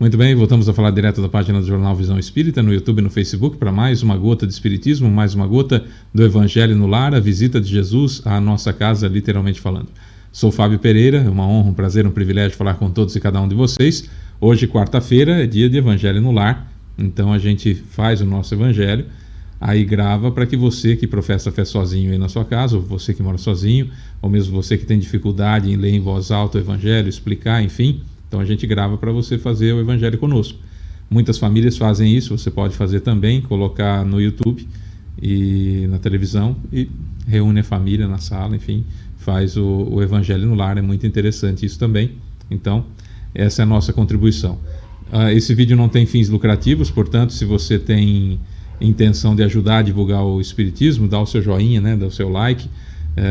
Muito bem, voltamos a falar direto da página do Jornal Visão Espírita, no YouTube e no Facebook, para mais uma gota de Espiritismo, mais uma gota do Evangelho no Lar, a visita de Jesus à nossa casa, literalmente falando. Sou Fábio Pereira, é uma honra, um prazer, um privilégio falar com todos e cada um de vocês. Hoje, quarta-feira, é dia de Evangelho no Lar, então a gente faz o nosso Evangelho, aí grava para que você que professa a fé sozinho aí na sua casa, ou você que mora sozinho, ou mesmo você que tem dificuldade em ler em voz alta o Evangelho, explicar, enfim, então a gente grava para você fazer o Evangelho conosco. Muitas famílias fazem isso, você pode fazer também, colocar no YouTube e na televisão e reúne a família na sala, enfim, faz o Evangelho no Lar, é muito interessante isso também. Então, essa é a nossa contribuição. Esse vídeo não tem fins lucrativos, portanto, se você tem intenção de ajudar a divulgar o Espiritismo, dá o seu joinha, né, dá o seu like,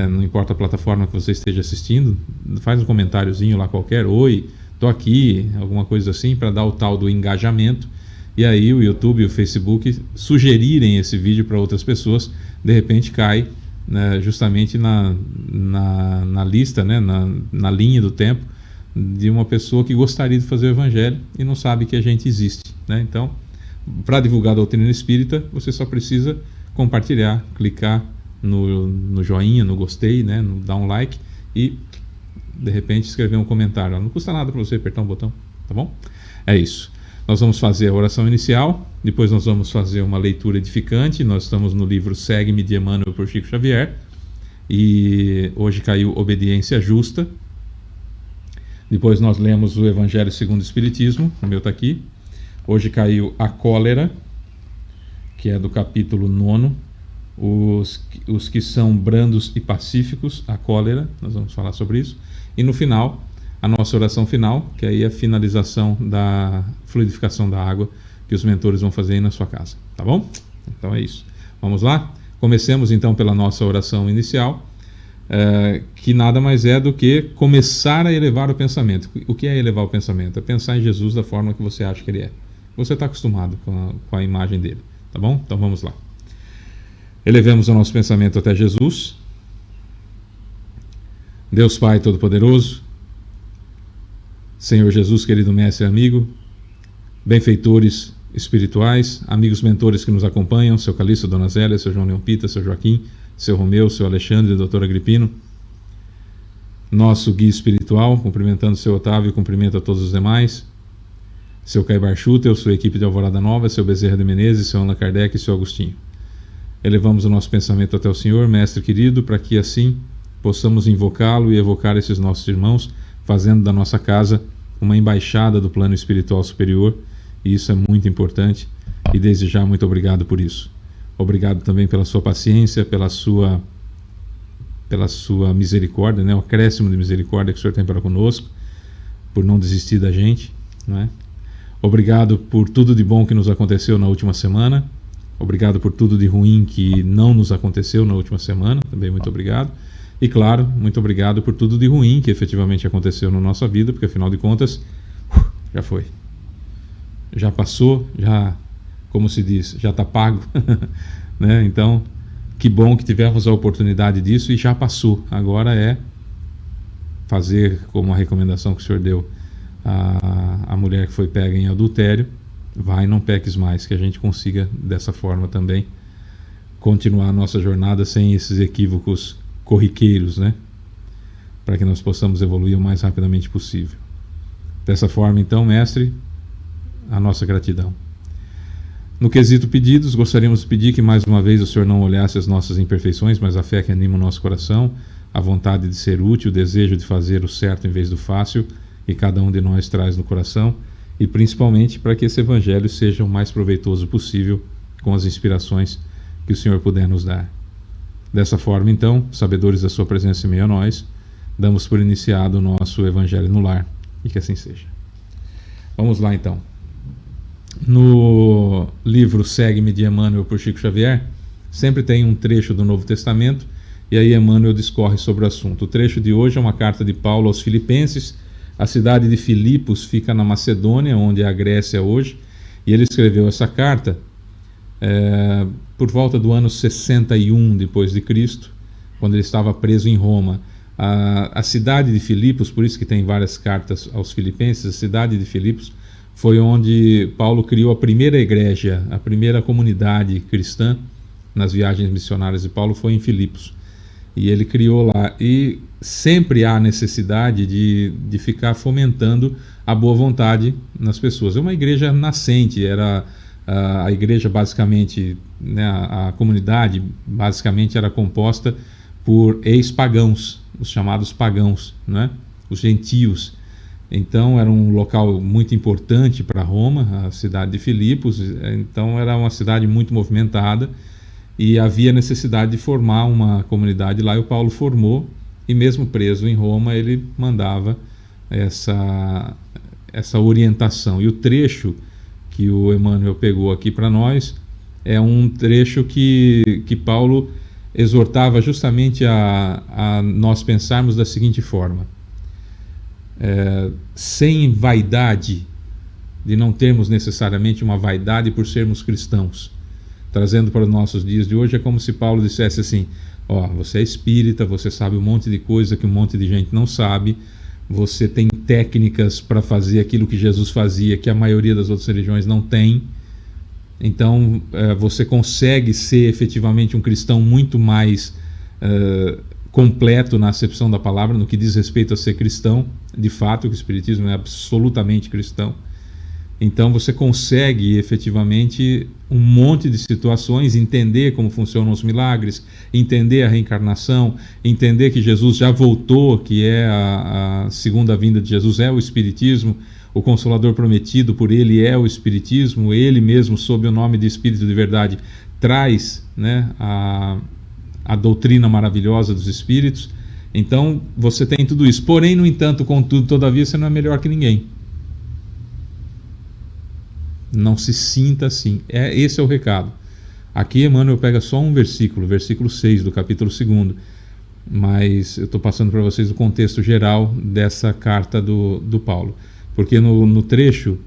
não importa a plataforma que você esteja assistindo, faz um comentáriozinho lá qualquer, oi, estou aqui, alguma coisa assim, para dar o tal do engajamento, e aí o YouTube e o Facebook sugerirem esse vídeo para outras pessoas, de repente cai, né, justamente na lista, né, na linha do tempo, de uma pessoa que gostaria de fazer o Evangelho e não sabe que a gente existe, né? Então, para divulgar a doutrina espírita, você só precisa compartilhar, clicar no joinha, no gostei, né, no dar um like e de repente escrever um comentário. Não custa nada para você apertar um botão, tá bom? É isso. Nós vamos fazer a oração inicial, depois nós vamos fazer uma leitura edificante. Nós estamos no livro Segue-me de Emmanuel por Chico Xavier e hoje caiu Obediência Justa. Depois nós lemos o Evangelho segundo o Espiritismo, o meu está aqui. Hoje caiu A Cólera, que é do capítulo 9, os que são brandos e pacíficos, a cólera, nós vamos falar sobre isso. E no final, a nossa oração final, que aí é a finalização da fluidificação da água que os mentores vão fazer aí na sua casa, tá bom? Então é isso. Vamos lá? Comecemos então pela nossa oração inicial, que nada mais é do que começar a elevar o pensamento. O que é elevar o pensamento? É pensar em Jesus da forma que você acha que ele é. Você está acostumado com a imagem dele, tá bom? Então vamos lá. Elevemos o nosso pensamento até Jesus. Deus Pai Todo-Poderoso, Senhor Jesus, querido mestre e amigo, benfeitores espirituais, amigos mentores que nos acompanham, seu Calixto, Dona Zélia, seu João Leão Pita, seu Joaquim, seu Romeu, seu Alexandre, doutor Agripino, nosso guia espiritual, cumprimentando seu Otávio e cumprimento a todos os demais, seu Caibar Schutel, sua equipe de Alvorada Nova, seu Bezerra de Menezes, seu Allan Kardec e seu Agostinho. Elevamos o nosso pensamento até o Senhor, mestre querido, para que assim possamos invocá-lo e evocar esses nossos irmãos, fazendo da nossa casa uma embaixada do plano espiritual superior, e isso é muito importante, e desde já muito obrigado por isso. Obrigado também pela sua paciência, pela sua misericórdia, né? O acréscimo de misericórdia que o Senhor tem para conosco, por não desistir da gente, né? Obrigado por tudo de bom que nos aconteceu na última semana. Obrigado por tudo de ruim que não nos aconteceu na última semana. Também muito obrigado. E claro, muito obrigado por tudo de ruim que efetivamente aconteceu na nossa vida, porque afinal de contas, já foi. Já passou, já, como se diz, já está pago. Né? Então, que bom que tivemos a oportunidade disso e já passou. Agora é fazer como a recomendação que o Senhor deu a mulher que foi pega em adultério, vai, não peques mais, que a gente consiga dessa forma também continuar a nossa jornada sem esses equívocos corriqueiros, né? Para que nós possamos evoluir o mais rapidamente possível. Dessa forma, então, mestre, a nossa gratidão. No quesito pedidos, gostaríamos de pedir que mais uma vez o Senhor não olhasse as nossas imperfeições, mas a fé que anima o nosso coração, a vontade de ser útil, o desejo de fazer o certo em vez do fácil, que cada um de nós traz no coração, e principalmente para que esse Evangelho seja o mais proveitoso possível com as inspirações que o Senhor puder nos dar. Dessa forma, então, sabedores da sua presença em meio a nós, damos por iniciado o nosso Evangelho no Lar, e que assim seja. Vamos lá, então. No livro Segue-me de Emmanuel por Chico Xavier, sempre tem um trecho do Novo Testamento, e aí Emmanuel discorre sobre o assunto. O trecho de hoje é uma carta de Paulo aos Filipenses. A cidade de Filipos fica na Macedônia, onde é a Grécia hoje, e ele escreveu essa carta por volta do ano 61 depois de Cristo, quando ele estava preso em Roma. A cidade de Filipos, por isso que tem várias cartas aos filipenses, a cidade de Filipos foi onde Paulo criou a primeira igreja, a primeira comunidade cristã nas viagens missionárias de Paulo foi em Filipos. E ele criou lá. E sempre há necessidade de ficar fomentando a boa vontade nas pessoas. É uma igreja nascente, era a igreja basicamente, né, a comunidade basicamente era composta por ex-pagãos, os chamados pagãos, né, os gentios. Então era um local muito importante para Roma, a cidade de Filipos. Então era uma cidade muito movimentada e havia necessidade de formar uma comunidade lá, e o Paulo formou, e mesmo preso em Roma ele mandava essa orientação. E o trecho que o Emmanuel pegou aqui para nós é um trecho que Paulo exortava justamente a nós pensarmos da seguinte forma: sem vaidade, de não termos necessariamente uma vaidade por sermos cristãos. Trazendo para os nossos dias de hoje, é como se Paulo dissesse assim: ó, você é espírita, você sabe um monte de coisa que um monte de gente não sabe, você tem técnicas para fazer aquilo que Jesus fazia, que a maioria das outras religiões não tem. Então você consegue ser efetivamente um cristão muito mais completo na acepção da palavra, no que diz respeito a ser cristão. De fato, o espiritismo é absolutamente cristão. Então você consegue efetivamente um monte de situações, entender como funcionam os milagres, entender a reencarnação, entender que Jesus já voltou, que é a segunda vinda de Jesus, é o Espiritismo, o Consolador prometido por ele é o Espiritismo, ele mesmo, sob o nome de Espírito de Verdade, traz, né, a doutrina maravilhosa dos Espíritos. Então você tem tudo isso, porém, no entanto, contudo, todavia, você não é melhor que ninguém. Não se sinta assim. Esse é o recado. Aqui Emmanuel pega só um versículo, versículo 6 do capítulo 2, mas eu estou passando para vocês o contexto geral dessa carta do Paulo, porque no trecho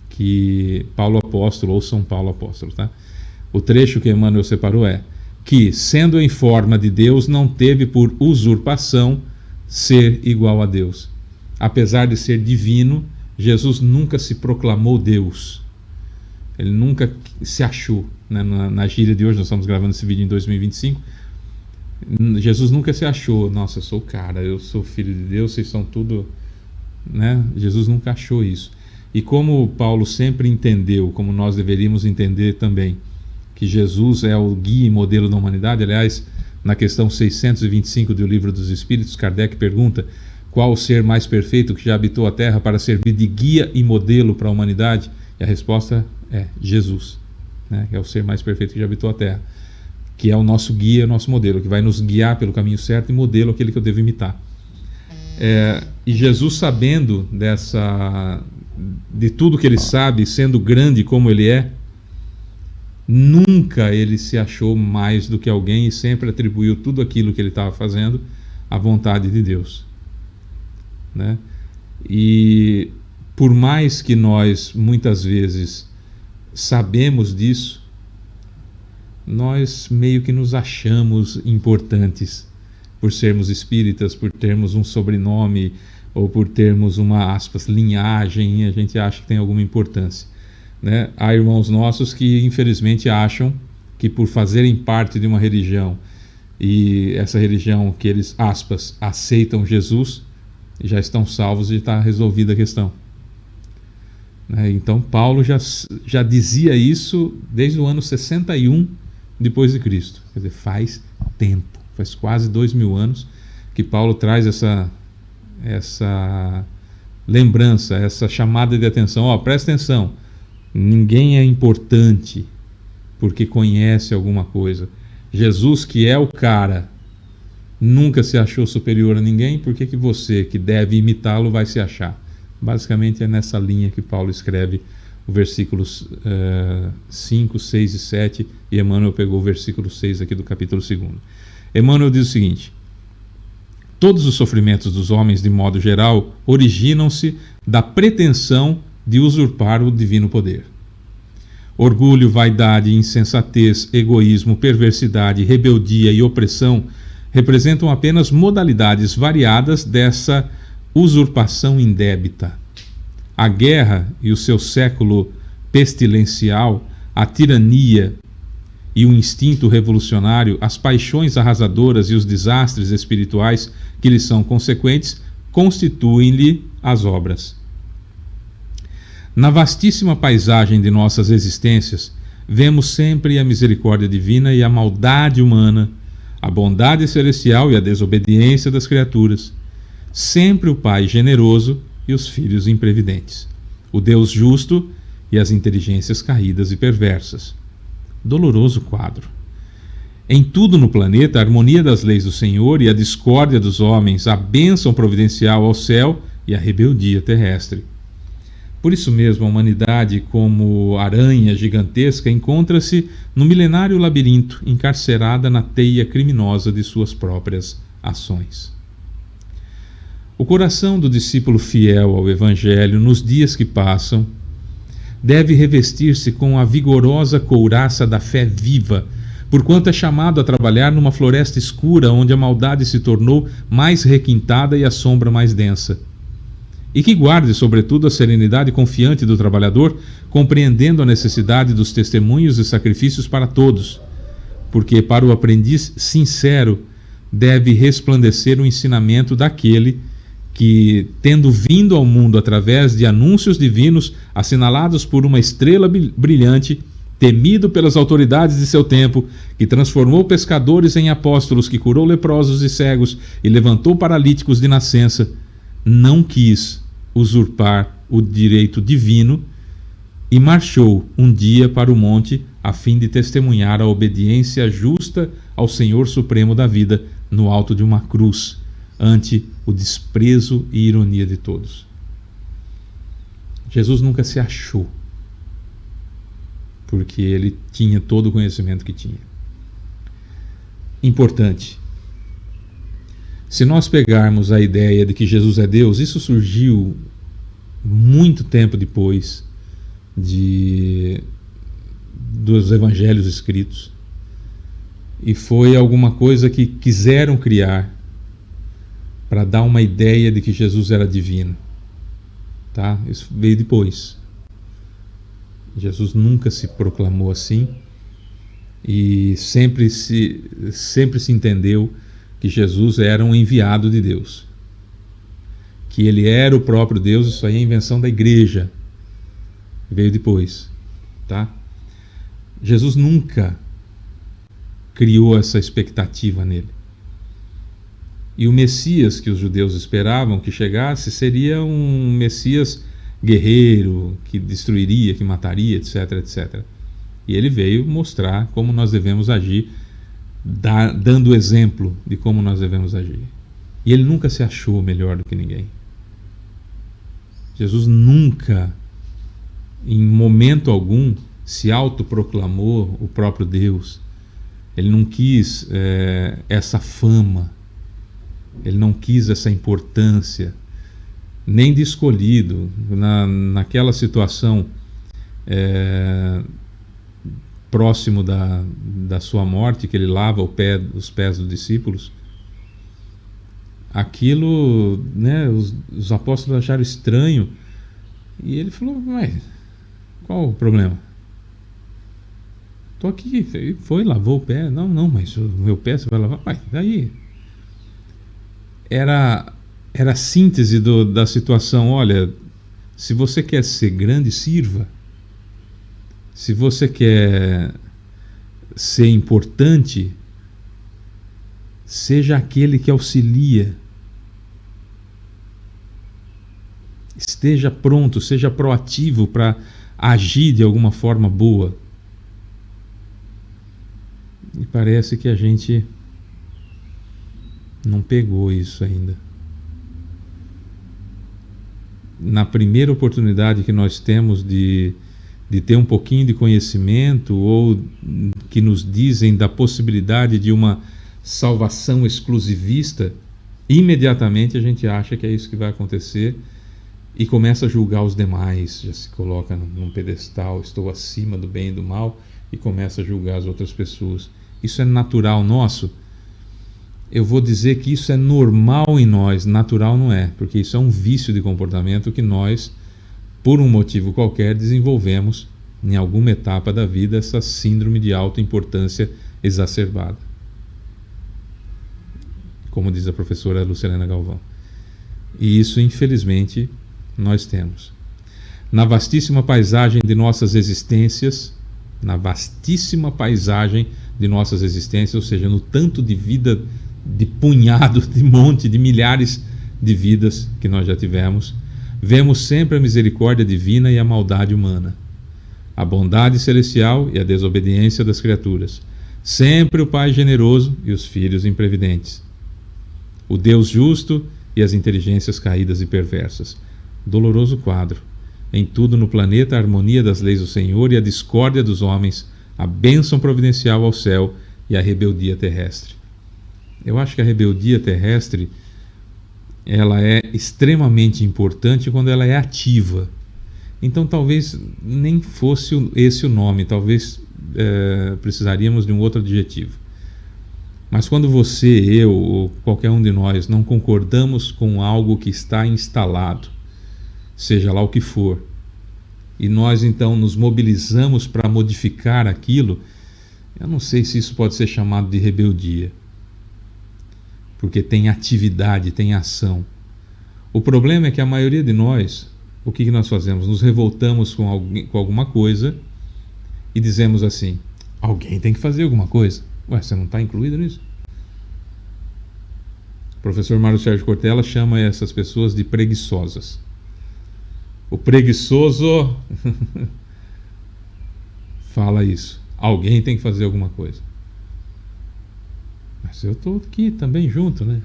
que Paulo Apóstolo, ou São Paulo Apóstolo, tá? O trecho que Emmanuel separou é que, sendo em forma de Deus, não teve por usurpação ser igual a Deus. Apesar de ser divino, Jesus nunca se proclamou Deus. Ele nunca se achou, né? Na gíria de hoje, nós estamos gravando esse vídeo em 2025, Jesus nunca se achou: nossa, eu sou o cara, eu sou filho de Deus, vocês são tudo, né? Jesus nunca achou isso. E como Paulo sempre entendeu, como nós deveríamos entender também, que Jesus é o guia e modelo da humanidade. Aliás, na questão 625 do Livro dos Espíritos, Kardec pergunta: qual o ser mais perfeito que já habitou a Terra para servir de guia e modelo para a humanidade? E a resposta é Jesus, né? Que é o ser mais perfeito que já habitou a Terra, que é o nosso guia, o nosso modelo, que vai nos guiar pelo caminho certo, e modelo aquele que eu devo imitar. E Jesus, sabendo de tudo que ele sabe, sendo grande como ele é, nunca ele se achou mais do que alguém, e sempre atribuiu tudo aquilo que ele estava fazendo à vontade de Deus, né? E por mais que nós muitas vezes sabemos disso, nós meio que nos achamos importantes por sermos espíritas, por termos um sobrenome, ou por termos uma, aspas, linhagem, e a gente acha que tem alguma importância, né? Há irmãos nossos que infelizmente acham que, por fazerem parte de uma religião, e essa religião que eles, aspas, aceitam Jesus, já estão salvos e está resolvida a questão. Então Paulo já dizia isso desde o ano 61 depois de Cristo. Quer dizer, faz tempo, faz quase 2000 anos que Paulo traz essa lembrança, essa chamada de atenção. Ó, presta atenção, ninguém é importante porque conhece alguma coisa. Jesus, que é o cara, nunca se achou superior a ninguém. Por que você, que deve imitá-lo, vai se achar? Basicamente é nessa linha que Paulo escreve os versículos 5, 6 e 7, e Emmanuel pegou o versículo 6 aqui do capítulo 2. Emmanuel diz o seguinte: todos os sofrimentos dos homens, de modo geral, originam-se da pretensão de usurpar o divino poder. Orgulho, vaidade, insensatez, egoísmo, perversidade, rebeldia e opressão representam apenas modalidades variadas dessa usurpação indébita. A guerra e o seu século pestilencial, a tirania e o instinto revolucionário, as paixões arrasadoras e os desastres espirituais que lhes são consequentes, constituem-lhe as obras. Na vastíssima paisagem de nossas existências, vemos sempre a misericórdia divina e a maldade humana, a bondade celestial e a desobediência das criaturas, sempre o Pai generoso e os filhos imprevidentes, o Deus justo e as inteligências caídas e perversas. Doloroso quadro. Em tudo no planeta, a harmonia das leis do Senhor e a discórdia dos homens, a bênção providencial ao céu e a rebeldia terrestre. Por isso mesmo, a humanidade, como aranha gigantesca, encontra-se no milenário labirinto, encarcerada na teia criminosa de suas próprias ações. O coração do discípulo fiel ao Evangelho, nos dias que passam, deve revestir-se com a vigorosa couraça da fé viva, porquanto é chamado a trabalhar numa floresta escura, onde a maldade se tornou mais requintada e a sombra mais densa. E que guarde, sobretudo, a serenidade confiante do trabalhador, compreendendo a necessidade dos testemunhos e sacrifícios para todos, porque para o aprendiz sincero deve resplandecer o ensinamento daquele que, tendo vindo ao mundo através de anúncios divinos assinalados por uma estrela brilhante, temido pelas autoridades de seu tempo, que transformou pescadores em apóstolos, que curou leprosos e cegos e levantou paralíticos de nascença, não quis usurpar o direito divino e marchou um dia para o monte a fim de testemunhar a obediência justa ao Senhor Supremo da vida no alto de uma cruz, ante o desprezo e ironia de todos. Jesus nunca se achou, porque ele tinha todo o conhecimento que tinha. Importante. Se nós pegarmos a ideia de que Jesus é Deus, isso surgiu muito tempo depois dos evangelhos escritos, e foi alguma coisa que quiseram criar para dar uma ideia de que Jesus era divino, tá? Isso veio depois. Jesus nunca se proclamou assim, e sempre se entendeu que Jesus era um enviado de Deus, que ele era o próprio Deus. Isso aí é invenção da igreja, veio depois, tá? Jesus nunca criou essa expectativa nele. E o Messias que os judeus esperavam que chegasse seria um Messias guerreiro, que destruiria, que mataria, etc, etc. E ele veio mostrar como nós devemos agir, dando exemplo de como nós devemos agir. E ele nunca se achou melhor do que ninguém. Jesus nunca, em momento algum, se autoproclamou o próprio Deus. Ele não quis essa fama, ele não quis essa importância, nem de escolhido. Naquela situação próximo da sua morte, que ele lava os pés dos discípulos, aquilo, né, os apóstolos acharam estranho, e ele falou: mas qual o problema? Estou aqui. Ele foi, lavou o pé. Não, mas o meu pé você vai lavar? Pai, daí era a síntese da situação. Olha, se você quer ser grande, sirva. Se você quer ser importante, seja aquele que auxilia. Esteja pronto, seja proativo para agir de alguma forma boa. E parece que a gente não pegou isso ainda. Na primeira oportunidade que nós temos de ter um pouquinho de conhecimento, ou que nos dizem da possibilidade de uma salvação exclusivista, imediatamente a gente acha que é isso que vai acontecer e começa a julgar os demais, já se coloca num pedestal, estou acima do bem e do mal, e começa a julgar as outras pessoas. Isso é natural nosso? Eu vou dizer que isso é normal em nós, natural não é, porque isso é um vício de comportamento que nós por um motivo qualquer, desenvolvemos, em alguma etapa da vida, essa síndrome de autoimportância exacerbada. Como diz a professora Lucilena Galvão. E isso, infelizmente, nós temos. Na vastíssima paisagem de nossas existências, ou seja, no tanto de vida, de punhado, de monte, de milhares de vidas que nós já tivemos, vemos sempre a misericórdia divina e a maldade humana, a bondade celestial e a desobediência das criaturas, sempre o Pai generoso e os filhos imprevidentes, o Deus justo e as inteligências caídas e perversas. Doloroso quadro. Em tudo no planeta, a harmonia das leis do Senhor e a discórdia dos homens, a bênção providencial ao céu e a rebeldia terrestre. Eu acho que a rebeldia terrestre, ela é extremamente importante quando ela é ativa. Então talvez nem fosse esse o nome, talvez precisaríamos de um outro adjetivo. Mas quando você, eu ou qualquer um de nós não concordamos com algo que está instalado, seja lá o que for, e nós então nos mobilizamos para modificar aquilo, eu não sei se isso pode ser chamado de rebeldia, porque tem atividade, tem ação. O problema é que a maioria de nós, o que nós fazemos? Nos revoltamos com alguma coisa e dizemos assim: alguém tem que fazer alguma coisa. Ué, você não está incluído nisso? O professor Mário Sérgio Cortella chama essas pessoas de preguiçosas. O preguiçoso fala isso. Alguém tem que fazer alguma coisa. Mas eu estou aqui também junto, né?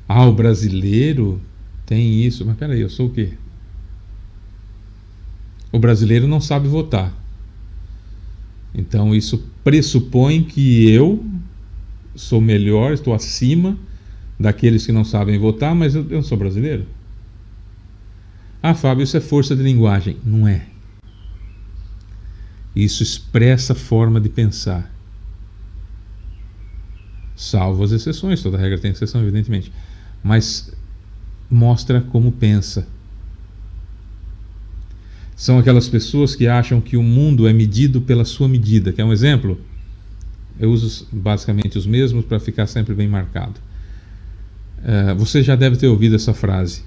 Ah, o brasileiro tem isso. Mas peraí, eu sou o quê? O brasileiro não sabe votar. Então isso pressupõe que eu sou melhor, estou acima daqueles que não sabem votar, mas eu não sou brasileiro. Ah, Fábio, isso é força de linguagem. Não é. Isso expressa forma de pensar. Salvo as exceções, toda regra tem exceção, evidentemente. Mas mostra como pensa. São aquelas pessoas que acham que o mundo é medido pela sua medida. Quer um exemplo? Eu uso basicamente os mesmos para ficar sempre bem marcado. Você já deve ter ouvido essa frase.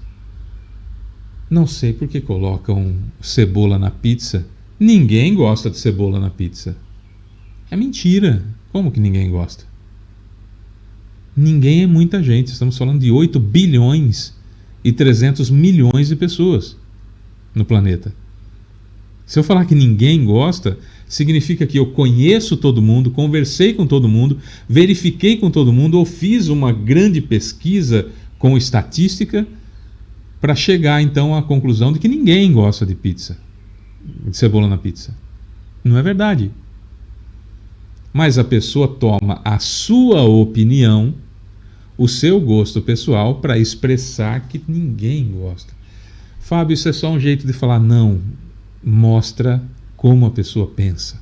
Não sei por que colocam cebola na pizza. Ninguém gosta de cebola na pizza. É mentira. Como que ninguém gosta? Ninguém é muita gente. Estamos falando de 8 bilhões e 300 milhões de pessoas no planeta. Se eu falar que ninguém gosta, significa que eu conheço todo mundo, conversei com todo mundo, verifiquei com todo mundo ou fiz uma grande pesquisa com estatística para chegar então à conclusão de que ninguém gosta de pizza, de cebola na pizza. Não é verdade. Mas a pessoa toma a sua opinião, o seu gosto pessoal, para expressar que ninguém gosta. Fábio, isso é só um jeito de falar não. Mostra como a pessoa pensa.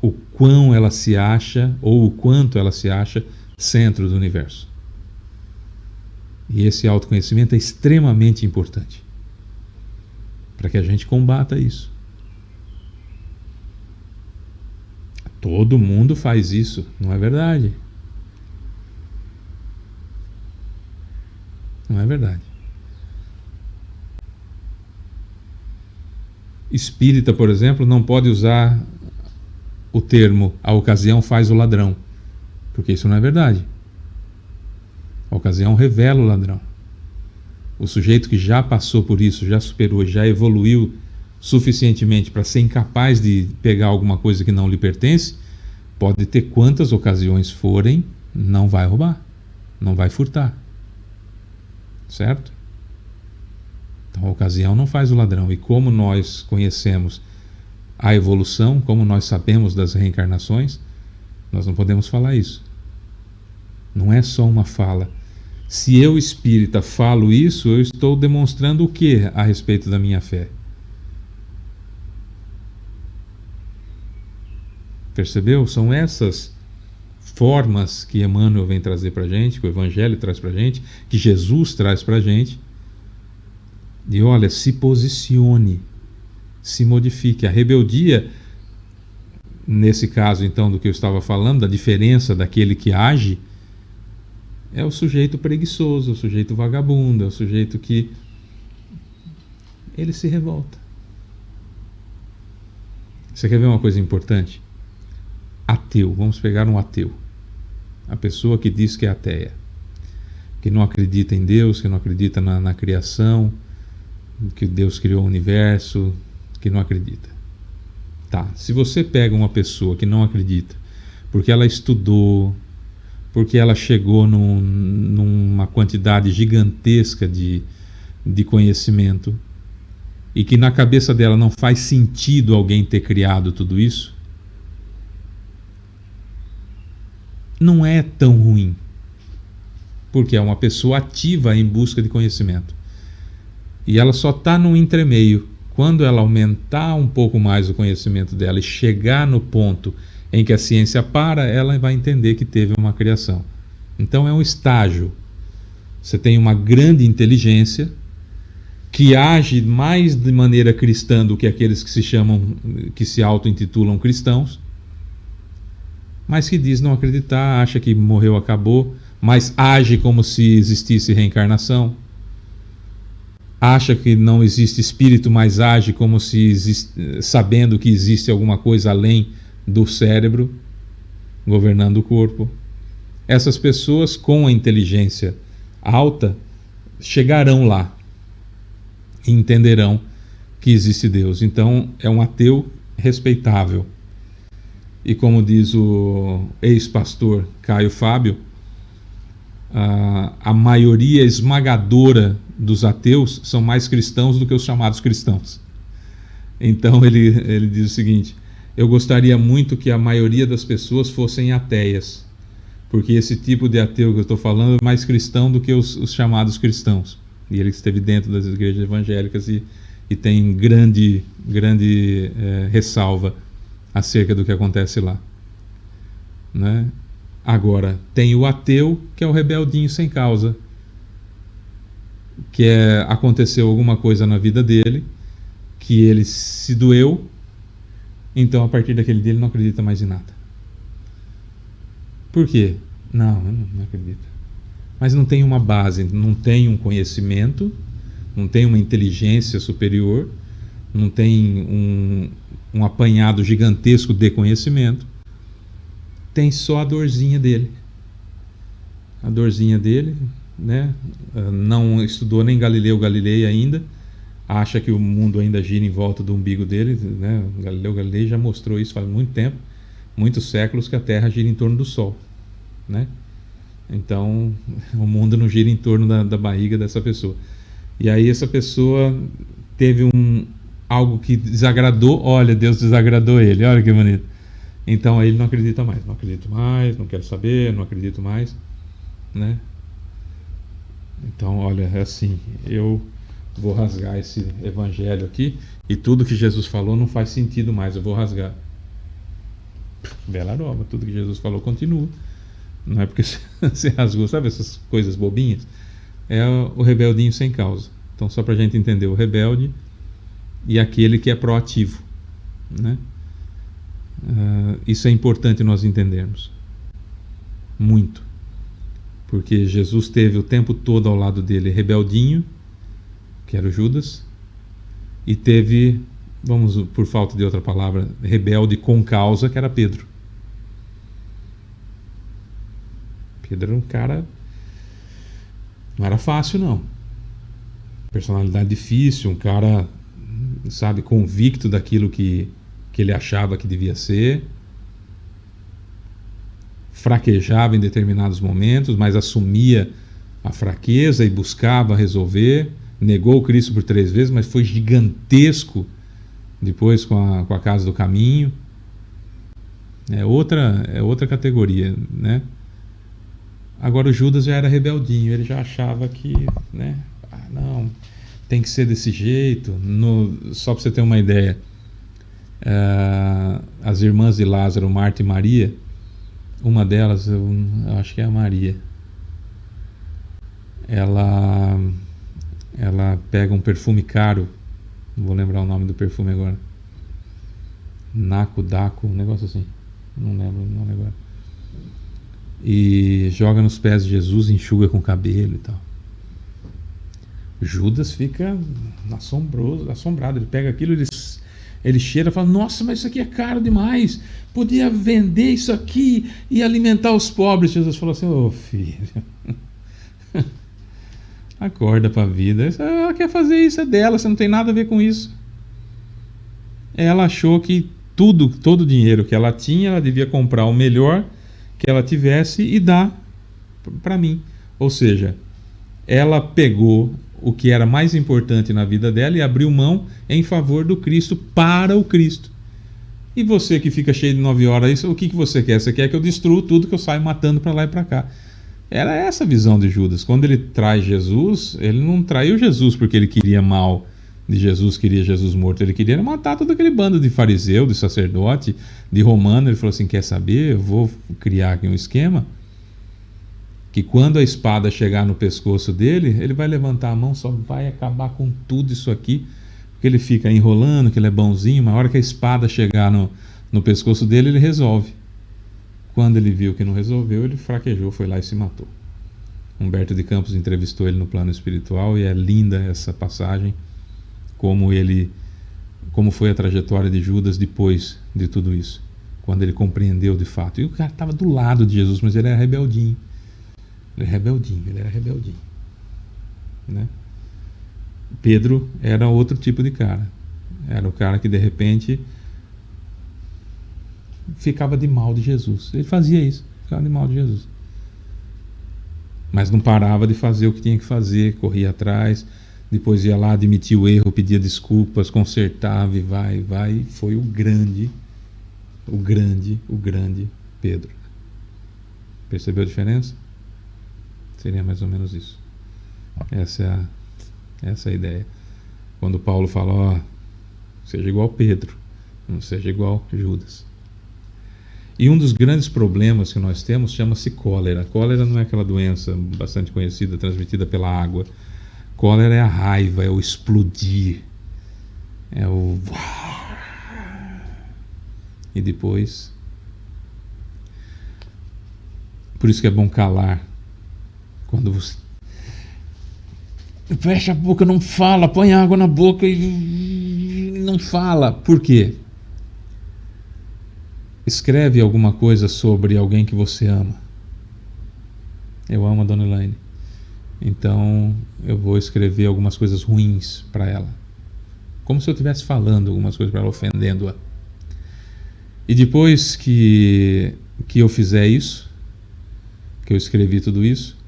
O quão ela se acha, ou o quanto ela se acha, centro do universo. E esse autoconhecimento é extremamente importante para que a gente combata isso. Todo mundo faz isso, não é verdade? Não é verdade. Espírita, por exemplo, não pode usar o termo "a ocasião faz o ladrão", porque isso não é verdade. A ocasião revela o ladrão. O sujeito que já passou por isso, já superou, já evoluiu suficientemente para ser incapaz de pegar alguma coisa que não lhe pertence, pode ter quantas ocasiões forem, não vai roubar, não vai furtar. Certo? Então a ocasião não faz o ladrão. E como nós conhecemos a evolução, como nós sabemos das reencarnações, nós não podemos falar isso. Não é só uma fala. Se eu, espírita, falo isso, eu estou demonstrando o que a respeito da minha fé? Percebeu? São essas formas que Emmanuel vem trazer para a gente, que o Evangelho traz para a gente, que Jesus traz para a gente. E olha, se posicione, se modifique. A rebeldia, nesse caso então do que eu estava falando, da diferença daquele que age, é o sujeito preguiçoso, o sujeito vagabundo, é o sujeito que ele se revolta. Você quer ver uma coisa importante? Ateu, vamos pegar um ateu. A pessoa que diz que é ateia, que não acredita em Deus, que não acredita na criação, que Deus criou o universo, que não acredita. Tá, se você pega uma pessoa que não acredita, porque ela estudou, porque ela chegou numa quantidade gigantesca de conhecimento, e que na cabeça dela não faz sentido alguém ter criado tudo isso, não é tão ruim, porque é uma pessoa ativa em busca de conhecimento. E ela só está no entremeio. Quando ela aumentar um pouco mais o conhecimento dela e chegar no ponto em que a ciência para, ela vai entender que teve uma criação. Então é um estágio. Você tem uma grande inteligência que age mais de maneira cristã do que aqueles que se auto-intitulam cristãos, mas que diz não acreditar, acha que morreu, acabou, mas age como se existisse reencarnação, acha que não existe espírito, mas age como se sabendo que existe alguma coisa além do cérebro governando o corpo. Essas pessoas com a inteligência alta chegarão lá e entenderão que existe Deus. Então é um ateu respeitável. E como diz o ex-pastor Caio Fábio, a maioria esmagadora dos ateus são mais cristãos do que os chamados cristãos. Então ele diz o seguinte: eu gostaria muito que a maioria das pessoas fossem ateias, porque esse tipo de ateu que eu estou falando é mais cristão do que os chamados cristãos. E ele esteve dentro das igrejas evangélicas e tem grande ressalva acerca do que acontece lá, né? Agora, tem o ateu, que é o rebeldinho sem causa, que aconteceu alguma coisa na vida dele, que ele se doeu, então a partir daquele dia ele não acredita mais em nada. Por quê? Não acredita. Mas não tem uma base, não tem um conhecimento, não tem uma inteligência superior, não tem um apanhado gigantesco de conhecimento, tem só a dorzinha dele. A dorzinha dele, né? Não estudou nem Galileu Galilei ainda, acha que o mundo ainda gira em volta do umbigo dele, né? Galileu Galilei já mostrou isso faz muito tempo, muitos séculos, que a Terra gira em torno do Sol, né? Então o mundo não gira em torno da barriga dessa pessoa. E aí essa pessoa teve algo que desagradou, olha, Deus desagradou ele, olha que bonito. Então aí ele não acredita mais, não acredito mais, não quero saber, não acredito mais, né? Então, olha, é assim, eu vou rasgar esse evangelho aqui e tudo que Jesus falou não faz sentido mais, eu vou rasgar. Bela nova, tudo que Jesus falou continua. Não é porque você rasgou, sabe essas coisas bobinhas? É o rebeldinho sem causa. Então, só para a gente entender, o rebelde e aquele que é proativo, né? Isso é importante nós entendermos muito, porque Jesus teve o tempo todo ao lado dele rebeldinho, que era o Judas, e teve, vamos por falta de outra palavra, rebelde com causa, que era Pedro. Pedro era um cara, não era fácil não, personalidade difícil, um cara, sabe, convicto daquilo que ele achava que devia ser, fraquejava em determinados momentos, mas assumia a fraqueza e buscava resolver, negou o Cristo por 3 vezes, mas foi gigantesco depois com a Casa do Caminho. É outra categoria, né? Agora o Judas já era rebeldinho, ele já achava que, né, não, tem que ser desse jeito. Só para você ter uma ideia, as irmãs de Lázaro, Marta e Maria, Uma delas, eu acho que é a Maria. Ela pega um perfume caro, não vou lembrar o nome do perfume agora. Naco, Daco, um negócio assim. Não lembro o nome agora. E joga nos pés de Jesus, enxuga com o cabelo e tal. Judas fica assombrado. Ele pega aquilo, ele cheira e fala: nossa, mas isso aqui é caro demais. Podia vender isso aqui e alimentar os pobres. Jesus falou assim: ô filho, acorda para a vida. Ela quer fazer isso, é dela, você não tem nada a ver com isso. Ela achou que todo o dinheiro que ela tinha, ela devia comprar o melhor que ela tivesse e dar para mim. Ou seja, ela pegou o que era mais importante na vida dela e abriu mão em favor do Cristo, para o Cristo. E você que fica cheio de 9 horas, o que você quer? Você quer que eu destrua tudo, que eu saia matando para lá e para cá. Era essa a visão de Judas. Quando ele traz Jesus, ele não traiu Jesus porque ele queria mal de Jesus, queria Jesus morto. Ele queria matar todo aquele bando de fariseu, de sacerdote, de romano. Ele falou assim: quer saber? Eu vou criar aqui um esquema que quando a espada chegar no pescoço dele, ele vai levantar a mão, só vai acabar com tudo isso aqui, porque ele fica enrolando, que ele é bonzinho, mas a hora que a espada chegar no pescoço dele, ele resolve. Quando ele viu que não resolveu, ele fraquejou, foi lá e se matou. Humberto de Campos entrevistou ele no plano espiritual e é linda essa passagem, como foi a trajetória de Judas depois de tudo isso, quando ele compreendeu de fato. E o cara estava do lado de Jesus, mas ele era rebeldinho. Ele era rebeldinho. Né? Pedro era outro tipo de cara. Era o cara que de repente ficava de mal de Jesus. Ele fazia isso, ficava de mal de Jesus. Mas não parava de fazer o que tinha que fazer, corria atrás, depois ia lá, admitia o erro, pedia desculpas, consertava e vai. Foi o grande Pedro. Percebeu a diferença? Seria mais ou menos isso. Essa é a ideia. Quando Paulo fala: seja igual Pedro, não seja igual Judas. E um dos grandes problemas que nós temos chama-se cólera. Cólera não é aquela doença bastante conhecida, transmitida pela água. Cólera é a raiva, é o explodir, é o... E depois... Por isso que é bom calar. Quando você fecha a boca, não fala, põe água na boca e não fala. Por quê? Escreve alguma coisa sobre alguém que você ama. Eu amo a Dona Elaine. Então eu vou escrever algumas coisas ruins para ela. Como se eu estivesse falando algumas coisas para ela, ofendendo-a. E depois que eu fizer isso, que eu escrevi tudo isso,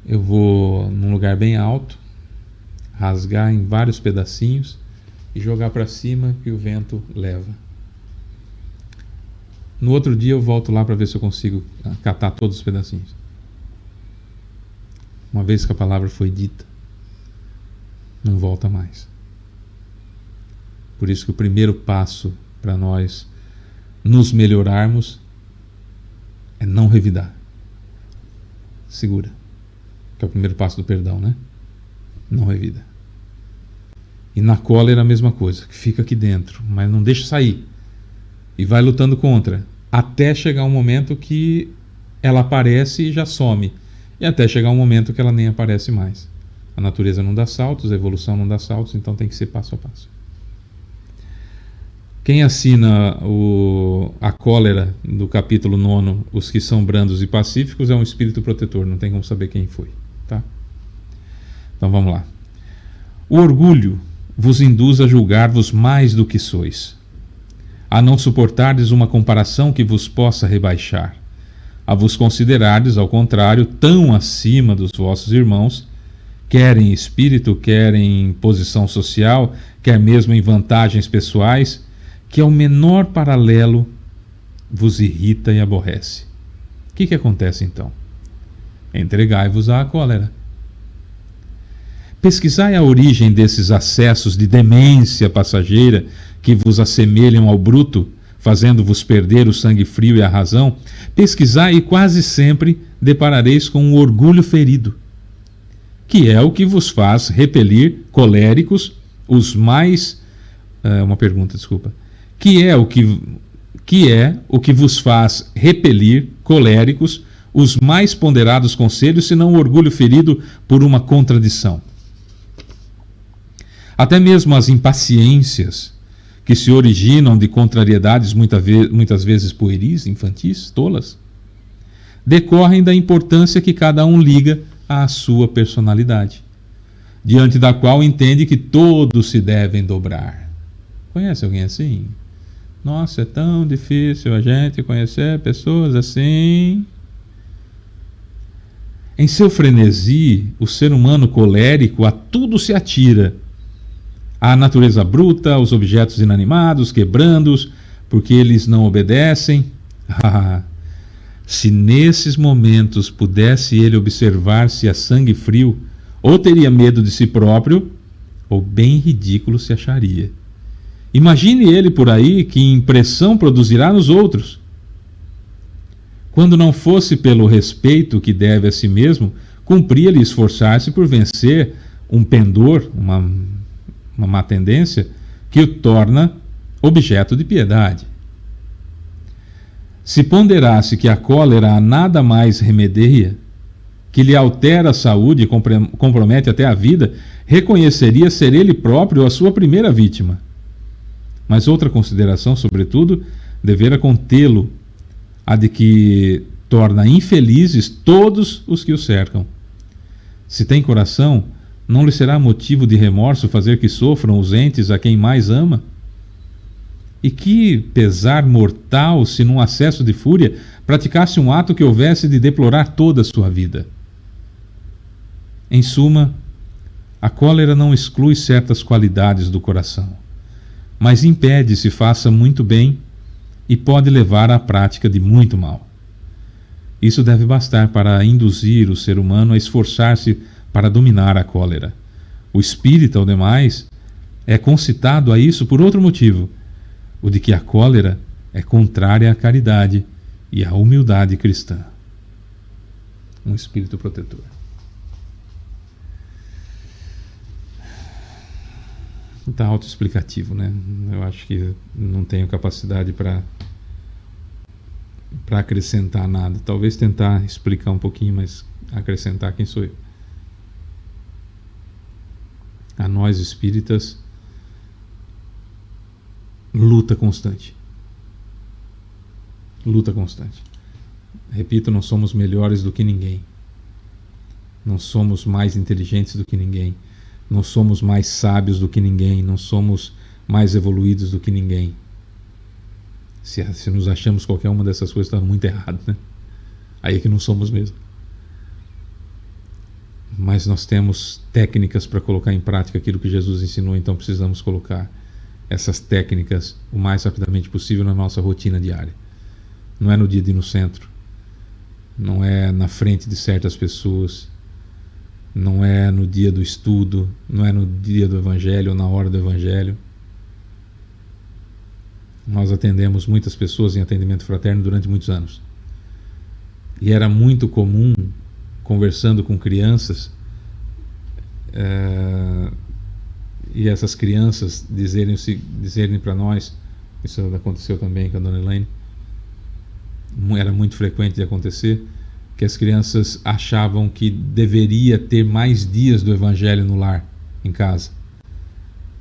eu vou num lugar bem alto, rasgar em vários pedacinhos e jogar para cima, que o vento leva. No outro dia eu volto lá para ver se eu consigo catar todos os pedacinhos. Uma vez que a palavra foi dita, não volta mais. Por isso que o primeiro passo para nós nos melhorarmos é não revidar. Segura. Que é o primeiro passo do perdão, né? Não revida. E na cólera a mesma coisa, que fica aqui dentro, mas não deixa sair. E vai lutando contra, até chegar um momento que ela aparece e já some. E até chegar um momento que ela nem aparece mais. A natureza não dá saltos, a evolução não dá saltos, então tem que ser passo a passo. Quem assina a cólera do capítulo 9, os que são brandos e pacíficos, é um espírito protetor, não tem como saber quem foi. Tá? Então vamos lá. O orgulho vos induz a julgar-vos mais do que sois, a não suportardes uma comparação que vos possa rebaixar, a vos considerardes, ao contrário, tão acima dos vossos irmãos, quer em espírito, quer em posição social, quer mesmo em vantagens pessoais, que ao menor paralelo vos irrita e aborrece. O que acontece então? Entregai-vos à cólera. Pesquisai a origem desses acessos de demência passageira que vos assemelham ao bruto, fazendo-vos perder o sangue frio e a razão, pesquisai e quase sempre deparareis com um orgulho ferido, que é o que vos faz repelir coléricos, os mais... uma pergunta, desculpa. Que é o que vos faz repelir coléricos, os mais ponderados conselhos, senão o orgulho ferido por uma contradição. Até mesmo as impaciências, que se originam de contrariedades muitas vezes pueris, infantis, tolas, decorrem da importância que cada um liga à sua personalidade, diante da qual entende que todos se devem dobrar. Conhece alguém assim? Nossa, é tão difícil a gente conhecer pessoas assim. Em seu frenesi, o ser humano colérico a tudo se atira. À natureza bruta, aos objetos inanimados, quebrando-os, porque eles não obedecem. Se nesses momentos pudesse ele observar-se a sangue frio, ou teria medo de si próprio, ou bem ridículo se acharia. Imagine ele por aí, que impressão produzirá nos outros. Quando não fosse pelo respeito que deve a si mesmo, cumpria-lhe esforçar-se por vencer um pendor, uma má tendência, que o torna objeto de piedade. Se ponderasse que a cólera a nada mais remedia, que lhe altera a saúde e compromete até a vida, reconheceria ser ele próprio a sua primeira vítima. Mas outra consideração, sobretudo, devera contê-lo, a de que torna infelizes todos os que o cercam. Se tem coração, não lhe será motivo de remorso fazer que sofram os entes a quem mais ama? E que pesar mortal se num acesso de fúria praticasse um ato que houvesse de deplorar toda a sua vida. Em suma, a cólera não exclui certas qualidades do coração, mas impede se faça muito bem e pode levar à prática de muito mal. Isso deve bastar para induzir o ser humano a esforçar-se para dominar a cólera. O espírita, ao demais, é concitado a isso por outro motivo, o de que a cólera é contrária à caridade e à humildade cristã. Um espírito protetor. Está autoexplicativo, né? Eu acho que não tenho capacidade para acrescentar nada. Talvez tentar explicar um pouquinho, mas acrescentar quem sou eu. A nós espíritas, luta constante. Luta constante. Repito, não somos melhores do que ninguém. Não somos mais inteligentes do que ninguém. Não somos mais sábios do que ninguém. Não somos mais evoluídos do que ninguém. Se nos achamos qualquer uma dessas coisas, está muito errado, né? Aí é que não somos mesmo. Mas nós temos técnicas para colocar em prática aquilo que Jesus ensinou, então precisamos colocar essas técnicas o mais rapidamente possível na nossa rotina diária. Não é no dia de ir no centro, não é na frente de certas pessoas, não é no dia do estudo, não é no dia do Evangelho ou na hora do Evangelho. Nós atendemos muitas pessoas em atendimento fraterno durante muitos anos. E era muito comum, conversando com crianças, e essas crianças dizerem para nós, isso aconteceu também com a dona Elaine, era muito frequente de acontecer, que as crianças achavam que deveria ter mais dias do Evangelho no lar, em casa.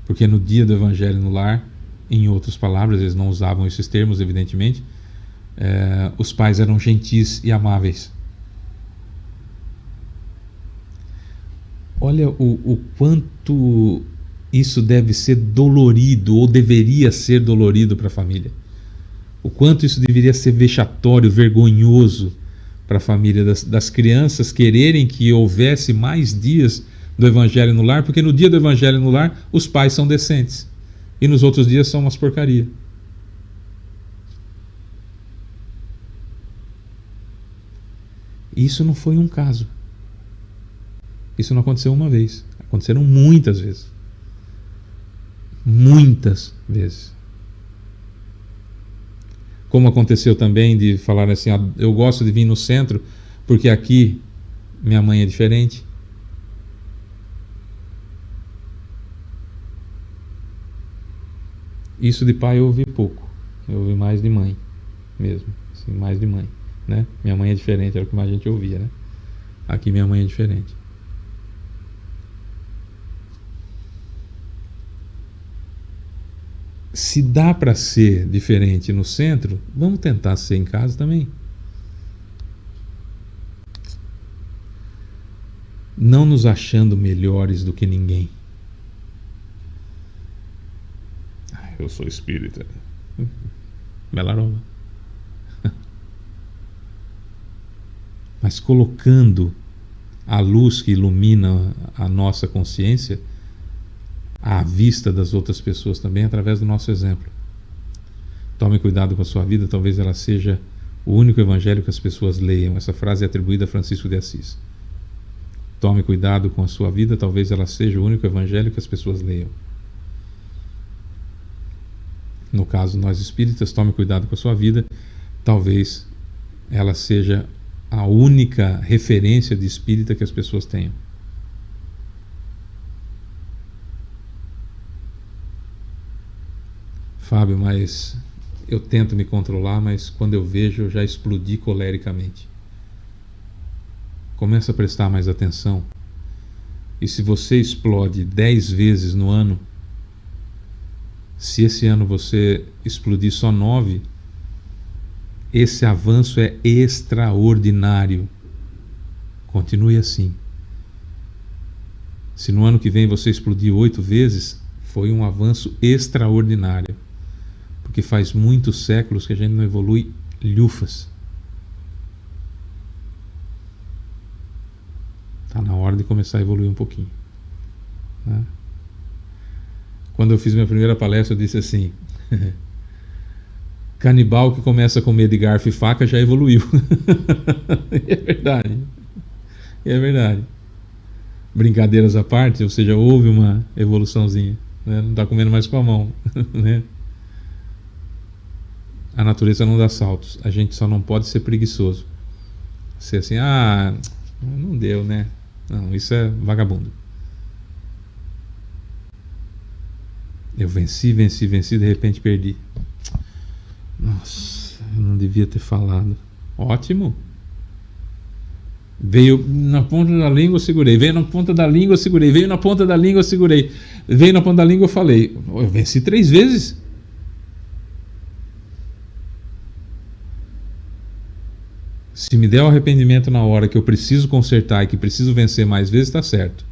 Porque no dia do Evangelho no lar, em outras palavras, eles não usavam esses termos, evidentemente, os pais eram gentis e amáveis. Olha o quanto isso deve ser dolorido, ou deveria ser dolorido para a família. O quanto isso deveria ser vexatório, vergonhoso para a família das crianças quererem que houvesse mais dias do Evangelho no lar, porque no dia do Evangelho no lar os pais são decentes e nos outros dias são umas porcaria. Isso não foi um caso. Isso não aconteceu uma vez. Aconteceram muitas vezes. Muitas vezes. Como aconteceu também de falar assim, eu gosto de vir no centro porque aqui minha mãe é diferente. Isso de pai eu ouvi pouco, eu ouvi mais de mãe mesmo, assim, mais de mãe, né? Minha mãe é diferente, era o que mais a gente ouvia, né? Aqui minha mãe é diferente. Se dá para ser diferente no centro, vamos tentar ser em casa também. Não nos achando melhores do que ninguém. Eu sou espírita. Belarova. Mas colocando a luz que ilumina a nossa consciência à vista das outras pessoas também, através do nosso exemplo. Tome cuidado com a sua vida, talvez ela seja o único evangelho que as pessoas leiam. Essa frase é atribuída a Francisco de Assis. Tome cuidado com a sua vida, talvez ela seja o único evangelho que as pessoas leiam. No caso, nós espíritas, tome cuidado com a sua vida, talvez ela seja a única referência de espírita que as pessoas tenham. Fábio, mas eu tento me controlar, mas quando eu vejo eu já explodi colericamente. Começa a prestar mais atenção. E se você explode 10 vezes no ano, se esse ano você explodir só 9, esse avanço é extraordinário. Continue assim. Se no ano que vem você explodir 8 vezes, foi um avanço extraordinário. Porque faz muitos séculos que a gente não evolui lhufas. Está na hora de começar a evoluir um pouquinho, né? Quando eu fiz minha primeira palestra, eu disse assim: canibal que começa a comer de garfo e faca já evoluiu. E é verdade. E é verdade. Brincadeiras à parte, ou seja, houve uma evoluçãozinha, né? Não está comendo mais com a mão, né? A natureza não dá saltos. A gente só não pode ser preguiçoso. Ser assim, não deu, né? Não, isso é vagabundo. Eu venci, de repente perdi. Nossa, eu não devia ter falado. Ótimo. Veio na ponta da língua, eu segurei. Veio na ponta da língua, eu segurei. Veio na ponta da língua, eu segurei. Veio na ponta da língua, eu falei. Eu venci 3 vezes. Se me der o arrependimento na hora que eu preciso consertar e que preciso vencer mais vezes, está certo.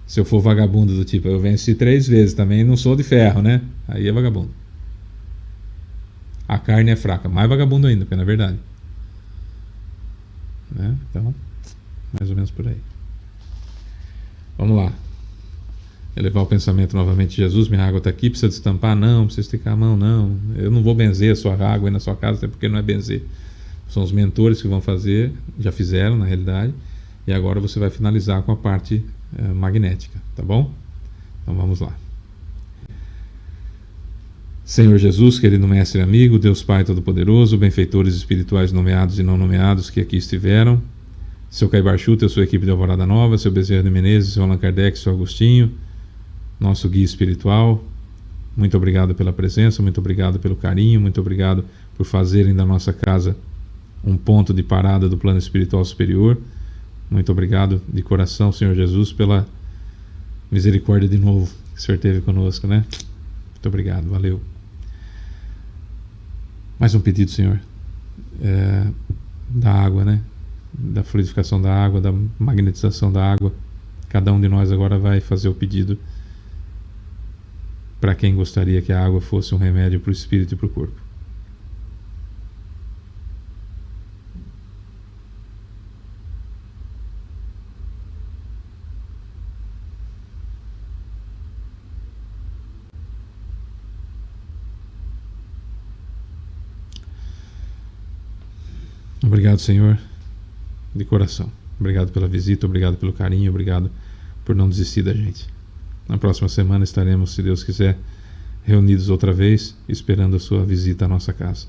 Se eu for vagabundo do tipo, eu venci 3 vezes, também não sou de ferro, né? Aí é vagabundo. A carne é fraca, mais vagabundo ainda, porque não é verdade. Né? Então, mais ou menos por aí. Vamos lá. Elevar o pensamento novamente. Jesus, minha água está aqui, precisa destampar? Não, precisa esticar a mão? Não. Eu não vou benzer a sua água aí na sua casa, até porque não é benzer. São os mentores que vão fazer, já fizeram na realidade, e agora você vai finalizar com a parte magnética, tá bom? Então vamos lá. Senhor Jesus, querido mestre e amigo, Deus Pai Todo-Poderoso, benfeitores espirituais nomeados e não nomeados que aqui estiveram, seu Caibar Chuta, sua equipe de Alvorada Nova, seu Bezerra de Menezes, seu Allan Kardec, seu Agostinho, nosso guia espiritual, muito obrigado pela presença, muito obrigado pelo carinho, muito obrigado por fazerem da nossa casa um ponto de parada do plano espiritual superior. Muito obrigado de coração, Senhor Jesus, pela misericórdia de novo que o Senhor teve conosco, né? Muito obrigado, valeu. Mais um pedido, Senhor, da água, né? Da fluidificação da água, da magnetização da água. Cada um de nós agora vai fazer o pedido para quem gostaria que a água fosse um remédio para o espírito e para o corpo. Obrigado, Senhor, de coração. Obrigado pela visita, obrigado pelo carinho, obrigado por não desistir da gente. Na próxima semana estaremos, se Deus quiser, reunidos outra vez, esperando a sua visita à nossa casa.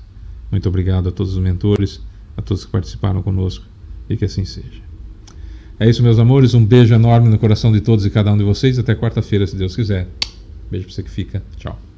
Muito obrigado a todos os mentores, a todos que participaram conosco, e que assim seja. É isso, meus amores, um beijo enorme no coração de todos e cada um de vocês. Até quarta-feira, se Deus quiser. Beijo para você que fica. Tchau.